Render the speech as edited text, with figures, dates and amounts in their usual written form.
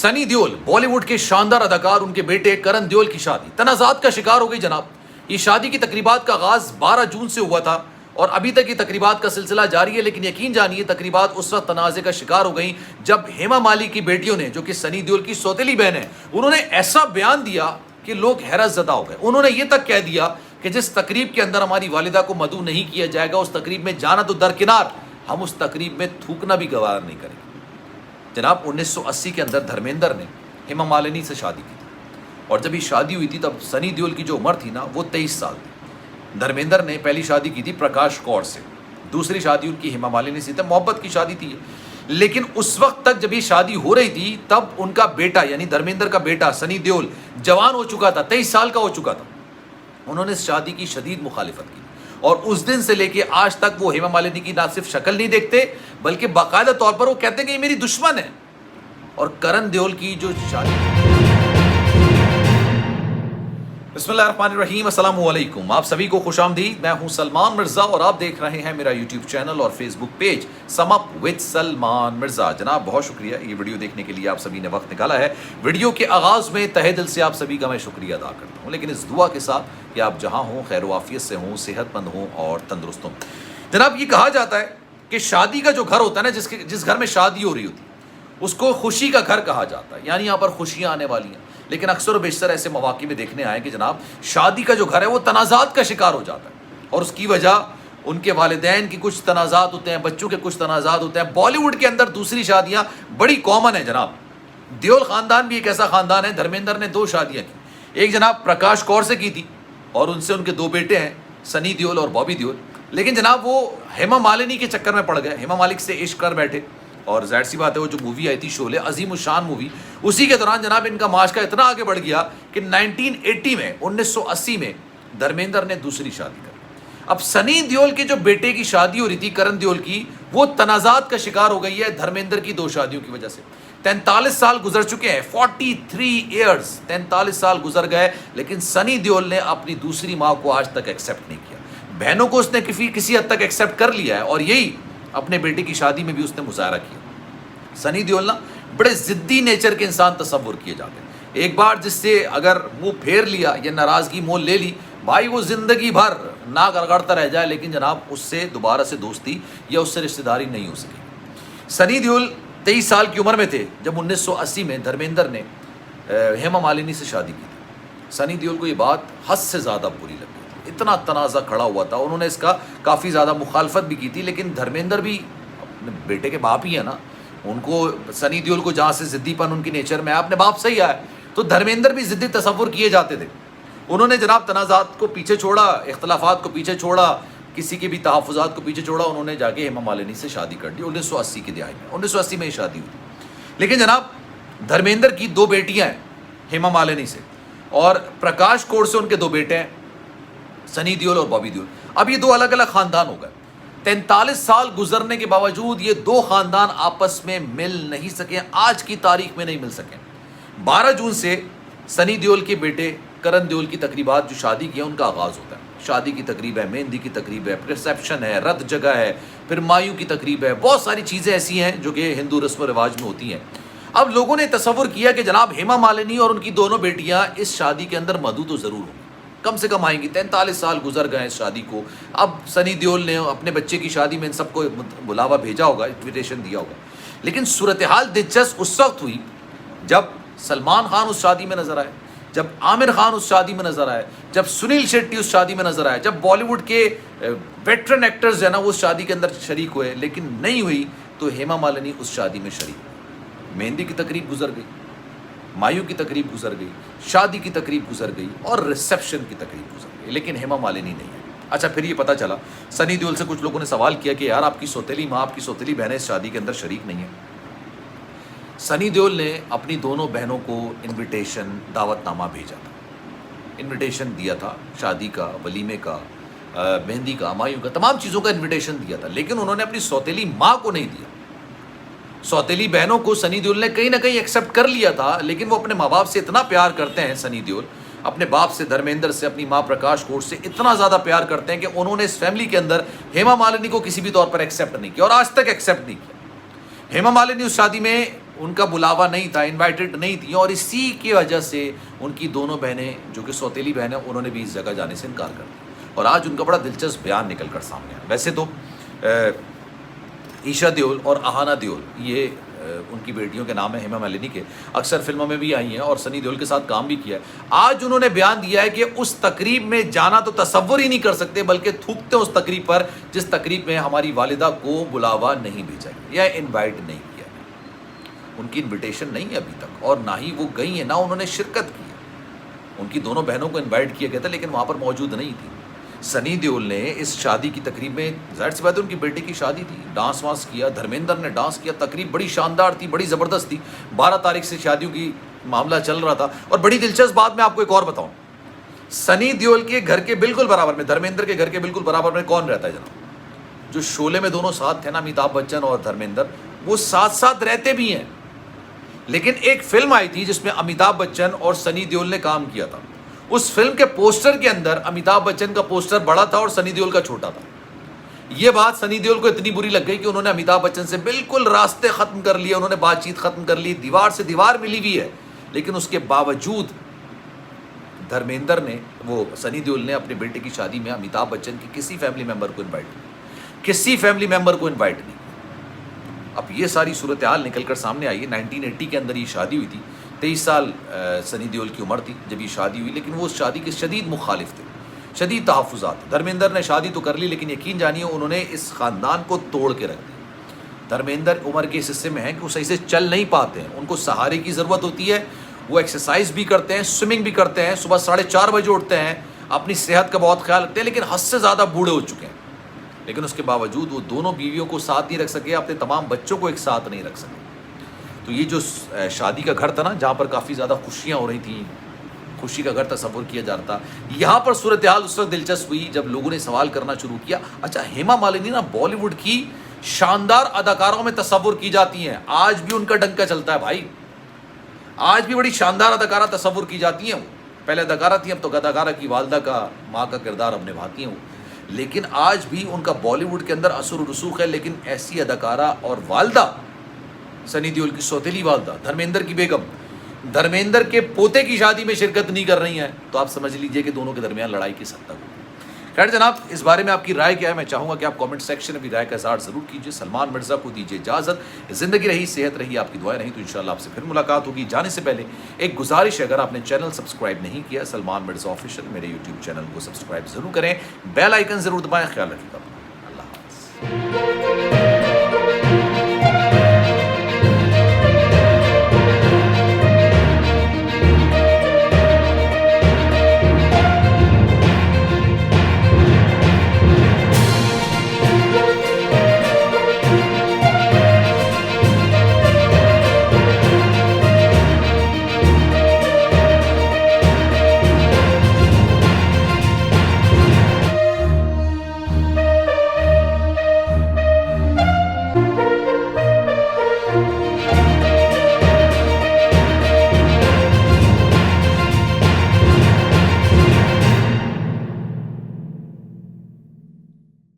सनी देओल बॉलीवुड के शानदार अदाकार, उनके बेटे करण देओल की शादी तनाज़ात का शिकार हो गई जनाब। ये शादी की तकरीबात का आगाज 12 जून से हुआ था और अभी तक ये तकरीबात का सिलसिला जारी है। लेकिन यकीन जानिए तकरीबात उस वक्त तनाज़े का शिकार हो गई जब हेमा मालिनी की बेटियों ने, जो कि सनी देओल की सौतेली बहन है, उन्होंने ऐसा बयान दिया कि लोग हैरत ज़दा हो गए। उन्होंने ये तक कह दिया कि जिस तकरीब के अंदर हमारी वालिदा को मदऊ नहीं किया जाएगा, उस तकरीब में जाना तो दरकिनार, हम उस तकरीब में थूकना भी गवार नहीं करेंगे। जनाब 1980 के अंदर धर्मेंद्र ने हेमा मालिनी से शादी की थी और जब ये शादी हुई थी तब सनी देओल की जो उम्र थी ना वो 23 साल थी। धर्मेंद्र ने पहली शादी की थी प्रकाश कौर से, दूसरी शादी उनकी हेमा मालिनी से थी, मोहब्बत की शादी थी। लेकिन उस वक्त तक जब ये शादी हो रही थी तब उनका बेटा यानी धर्मेंद्र का बेटा सनी देओल जवान हो चुका था, 23 साल का हो चुका था। उन्होंने इस शादी की शदीद मुखालिफत की और उस दिन से लेके आज तक वो हेमा मालिनी की ना सिर्फ शक्ल नहीं देखते बल्कि बाकायदा तौर पर वो कहते हैं कि ये मेरी दुश्मन है। और करण देओल की जो शादी, बिस्मिल्लाहिर्रहमानिर्रहीम, अस्सलाम वालेकुम, आप सभी को खुशामदीद। मैं हूं सलमान मिर्ज़ा और आप देख रहे हैं मेरा यूट्यूब चैनल और Facebook page sum up with Salman Mirza. जनाब बहुत शुक्रिया ये वीडियो देखने के लिए, आप सभी ने वक्त निकाला है। वीडियो के आगाज़ में तहे दिल से आप सभी का मैं शुक्रिया अदा करता हूँ, लेकिन इस दुआ के साथ कि आप जहाँ हों खैर वाफियत से हों, सेहतमंद हों और तंदुरुस्त हों। जनाब ये कहा जाता है कि शादी का जो घर होता है ना, जिस घर में शादी हो रही होती है उसको खुशी का घर कहा जाता है, यानी यहाँ पर खुशियाँ आने वाली हैं। लेकिन अक्सर और बेशतर ऐसे मौके में देखने आए कि जनाब शादी का जो घर है वो तनाज़ात का शिकार हो जाता है और उसकी वजह उनके वालिदैन की कुछ तनाज़ात होते हैं, बच्चों के कुछ तनाज़ात होते हैं। बॉलीवुड के अंदर दूसरी शादियाँ बड़ी कॉमन है जनाब। देओल ख़ानदान भी एक ऐसा ख़ानदान है, धर्मेंद्र ने 2 शादियाँ की, एक जनाब प्रकाश कौर से की थी और उनसे उनके 2 बेटे हैं सनी देओल और बॉबी देओल। लेकिन जनाब वो हेमा मालिनी के चक्कर में पड़ गए, हेमा मालिक से इश्क कर बैठे और जाहिर सी बात है वो जो मूवी आई थी शोले, अजीम शान मूवी, उसी के दौरान जनाब इनका माशका इतना आगे बढ़ गया कि 1980 में धर्मेंद्र ने दूसरी शादी कर। अब सनी देओल के जो बेटे की शादी हो रही थी करण देओल की, वो तनाज़ात का शिकार हो गई है धर्मेंद्र की 2 शादियों की वजह से। 43 साल गुजर चुके हैं, 43 ईयर्स, 43 साल गुजर गए, लेकिन सनी देओल ने अपनी दूसरी माँ को आज तक एक्सेप्ट नहीं किया। बहनों को उसने किसी हद तक एक्सेप्ट कर लिया है और यही अपने बेटे की शादी में भी उसने मुजाहरा किया। सनी देओल ना बड़े ज़िद्दी नेचर के इंसान तस्वुर किए जाते हैं। एक बार जिससे अगर मुंह फेर लिया या नाराज़गी मोल ले ली, भाई वो ज़िंदगी भर नाक रगड़ता रह जाए, लेकिन जनाब उससे दोबारा से दोस्ती या उससे रिश्तेदारी नहीं हो सकी। सनी देओल 23 साल की उम्र में थे जब 1980 में धर्मेंद्र ने हेमा मालिनी से शादी की थी। सनी देओल को ये बात हद से ज़्यादा बुरी लगी, इतना तनाज़ा खड़ा हुआ था, उन्होंने इसका काफ़ी ज़्यादा मुखालफत भी की थी। लेकिन धर्मेंद्र भी अपने बेटे के बाप ही है ना, उनको सनी देओल को जहाँ से ज़िद्दीपन उनकी नेचर में है, अपने बाप से ही आया, तो धर्मेंद्र भी ज़िद्दी तस्वुर किए जाते थे। उन्होंने जनाब तनाज़ात को पीछे छोड़ा, इख्तलाफात को पीछे छोड़ा, किसी के भी तहफ़्फ़ुज़ात को पीछे छोड़ा, उन्होंने जाके हेमा मालिनी से शादी कर दी 1980 की दिहाई में। 1980 में ये शादी हुई। लेकिन जनाब धर्मेंद्र की 2 बेटियाँ हैं हेमा मालिनी से और प्रकाश कौर से उनके 2 बेटे हैं सनी देओल और बॉबी देओल। अब ये 2 अलग अलग ख़ानदान हो गए। 43 साल गुजरने के बावजूद ये 2 ख़ानदान आपस में मिल नहीं सके, आज की तारीख में नहीं मिल सके। 12 जून से सनी देओल के बेटे करण देओल की तकरीबात जो शादी की है उनका आगाज़ होता है। शादी की तकरीब है, मेहंदी की तकरीब है, रिसेप्शन है, रत जगह है, फिर मायू की तकरीब है, बहुत सारी चीज़ें ऐसी हैं जो कि हिंदू रस्म व रिवाज में होती हैं। अब लोगों ने तसव्वुर किया कि जनाब हेमा मालिनी और उनकी दोनों बेटियाँ इस शादी के अंदर मदऊ तो ज़रूर होंगी, कम से कम आएंगी। 43 साल गुजर गए इस शादी को। अब सनी देओल ने अपने बच्चे की शादी में इन सबको बुलावा भेजा होगा, इन्विटेशन दिया होगा। लेकिन सूरत हाल दिलचस्प उस वक्त हुई जब सलमान खान उस शादी में नज़र आए, जब आमिर खान उस शादी में नज़र आए, जब सुनील शेट्टी उस शादी में नज़र आए, जब बॉलीवुड के वेटरन एक्टर्स जो है ना वो उस शादी के अंदर शरीक हुए। लेकिन नहीं हुई तो हेमा मालिनी उस शादी में शरीक हुई। मेहंदी की तकरीब गुजर गई, मायू की तकरीब गुजर गई, शादी की तकरीब गुजर गई और रिसेप्शन की तकरीब गुजर गई, लेकिन हेमा मालिनी नहीं है। अच्छा, फिर ये पता चला, सनी देओल से कुछ लोगों ने सवाल किया कि यार आपकी सौतेली माँ, आपकी सौतेली बहनें इस शादी के अंदर शरीक नहीं है। सनी देओल ने अपनी दोनों बहनों को इनविटेशन, दावतनामा भेजा था, इनविटेशन दिया था, शादी का, वलीमे का, मेहंदी का, मायू का, तमाम चीज़ों का इन्विटेशन दिया था। लेकिन उन्होंने अपनी सौतेली माँ को नहीं दिया। सौतेली बहनों को सनी देओल ने कहीं ना कहीं एक्सेप्ट कर लिया था, लेकिन वो अपने माँ बाप से इतना प्यार करते हैं सनी देओल, अपने बाप से, धर्मेंद्र से, अपनी माँ प्रकाश कौर से इतना ज़्यादा प्यार करते हैं कि उन्होंने इस फैमिली के अंदर हेमा मालिनी को किसी भी तौर पर एक्सेप्ट नहीं किया और आज तक एक्सेप्ट नहीं किया। हेमा मालिनी उस शादी में उनका बुलावा नहीं था, इनवाइटेड नहीं थी, और इसी की वजह से उनकी दोनों बहनें जो कि सौतेली बहनें, उन्होंने भी इस जगह जाने से इनकार कर दिया। और आज उनका बड़ा दिलचस्प बयान निकल कर सामने आया। वैसे तो ईशा देओल और अहाना देओल, ये उनकी बेटियों के नाम है, हेमा मालिनी के, अक्सर फिल्मों में भी आई हैं और सनी देओल के साथ काम भी किया है। आज उन्होंने बयान दिया है कि उस तकरीब में जाना तो तसव्वुर ही नहीं कर सकते, बल्कि थूकते हैं उस तकरीब पर जिस तकरीब में हमारी वालिदा को बुलावा नहीं भेजा गया या इनवाइट नहीं किया गया। उनकी इन्विटेशन नहीं है अभी तक, और ना ही वो गई है, ना उन्होंने शिरकत की है। उनकी दोनों बहनों को इन्वाइट किया गया था, लेकिन वहाँ पर मौजूद नहीं थी। सनी देओल ने इस शादी की तकरीब में, जाहिर सी बात है उनकी बेटी की शादी थी, डांस वांस किया, धर्मेंद्र ने डांस किया, तकरीब बड़ी शानदार थी, बड़ी ज़बरदस्त थी। 12 तारीख से शादियों की मामला चल रहा था। और बड़ी दिलचस्प बात मैं आपको एक और बताऊं, सनी देओल के घर के बिल्कुल बराबर में, धर्मेंद्र के घर के बिल्कुल बराबर में कौन रहता है जनाब? जो शोले में दोनों साथ थे ना, अमिताभ बच्चन और धर्मेंद्र, वो साथ साथ रहते भी हैं। लेकिन एक फिल्म आई थी जिसमें अमिताभ बच्चन और सनी देओल ने काम किया था। उस फिल्म के पोस्टर के अंदर अमिताभ बच्चन का पोस्टर बड़ा था और सनी देओल का छोटा था। यह बात सनी देओल को इतनी बुरी लग गई कि उन्होंने अमिताभ बच्चन से बिल्कुल रास्ते खत्म कर लिए, उन्होंने बातचीत खत्म कर ली, दीवार से दीवार मिली हुई है। लेकिन उसके बावजूद धर्मेंद्र ने, वो सनी देओल ने अपने बेटे की शादी में अमिताभ बच्चन के किसी फैमिली मेंबर को इन्वाइट नहीं, किसी फैमिली मेंबर को इन्वाइट नहीं। अब ये सारी सूरत हाल निकल कर सामने आई है। 1980 के अंदर ये शादी हुई थी, 23 साल सनी देओल की उम्र थी जब ये शादी हुई, लेकिन वो उस शादी के शदीद मुखालिफ थे, शदीद तहफ़्फ़ुज़ात। धर्मेंद्र ने शादी तो कर ली, लेकिन यकीन जानिए उन्होंने इस ख़ानदान को तोड़ के रख दिया। धर्मेंद्र उम्र के इस हिस्से में हैं कि वो सही से चल नहीं पाते हैं, उनको सहारे की ज़रूरत होती है। वो एक्सरसाइज भी करते हैं, स्विमिंग भी करते हैं, सुबह 4:30 बजे उठते हैं, अपनी सेहत का बहुत ख्याल रखते हैं, लेकिन हद से ज़्यादा बूढ़े हो चुके हैं। लेकिन उसके बावजूद वो दोनों बीवियों को साथ नहीं रख सके, अपने तमाम बच्चों को एक साथ नहीं रख सके। तो ये जो शादी का घर था ना, जहाँ पर काफ़ी ज़्यादा खुशियाँ हो रही थी, खुशी का घर तस्वुर किया जा रहा था, यहाँ पर सूरत हाल उस वक्त दिलचस्प हुई जब लोगों ने सवाल करना शुरू किया, अच्छा हेमा मालिनी ना बॉलीवुड की शानदार अदाकारों में तस्वुर की जाती हैं, आज भी उनका डंका चलता है भाई, आज भी बड़ी शानदार अदाकारा तस्वुर की जाती हैं। पहले अदाकारा थी, अब तो अदाकारा की वालदा का, माँ का किरदार अब निभाती हैं वो। लेकिन आज भी उनका बॉलीवुड के अंदर असर रसूख है। लेकिन ऐसी अदाकारा और वालदा, सनी देओल की सौतेली वालदा, धर्मेंद्र की बेगम, धर्मेंद्र के पोते की शादी में शिरकत नहीं कर रही हैं, तो आप समझ लीजिए कि दोनों के दरमियान लड़ाई किस हद तक होगी। खैर जनाब, इस बारे में आपकी राय क्या है? मैं चाहूँगा कि आप कमेंट सेक्शन में भी राय का इज़हार ज़रूर कीजिए। सलमान मिर्ज़ा को दीजिए इजाज़त। ज़िंदगी रही, सेहत रही, आपकी दुआएं रही, तो इंशाल्लाह आपसे फिर मुलाकात होगी। जाने से पहले एक गुजारिश है, अगर आपने चैनल सब्सक्राइब नहीं किया सलमान मिर्ज़ा ऑफिशियल, मेरे यूट्यूब चैनल को सब्सक्राइब ज़रूर करें, बेल आइकन ज़रूर दबाएँ। ख्याल रखिएगा, अल्लाह हाफ़िज़।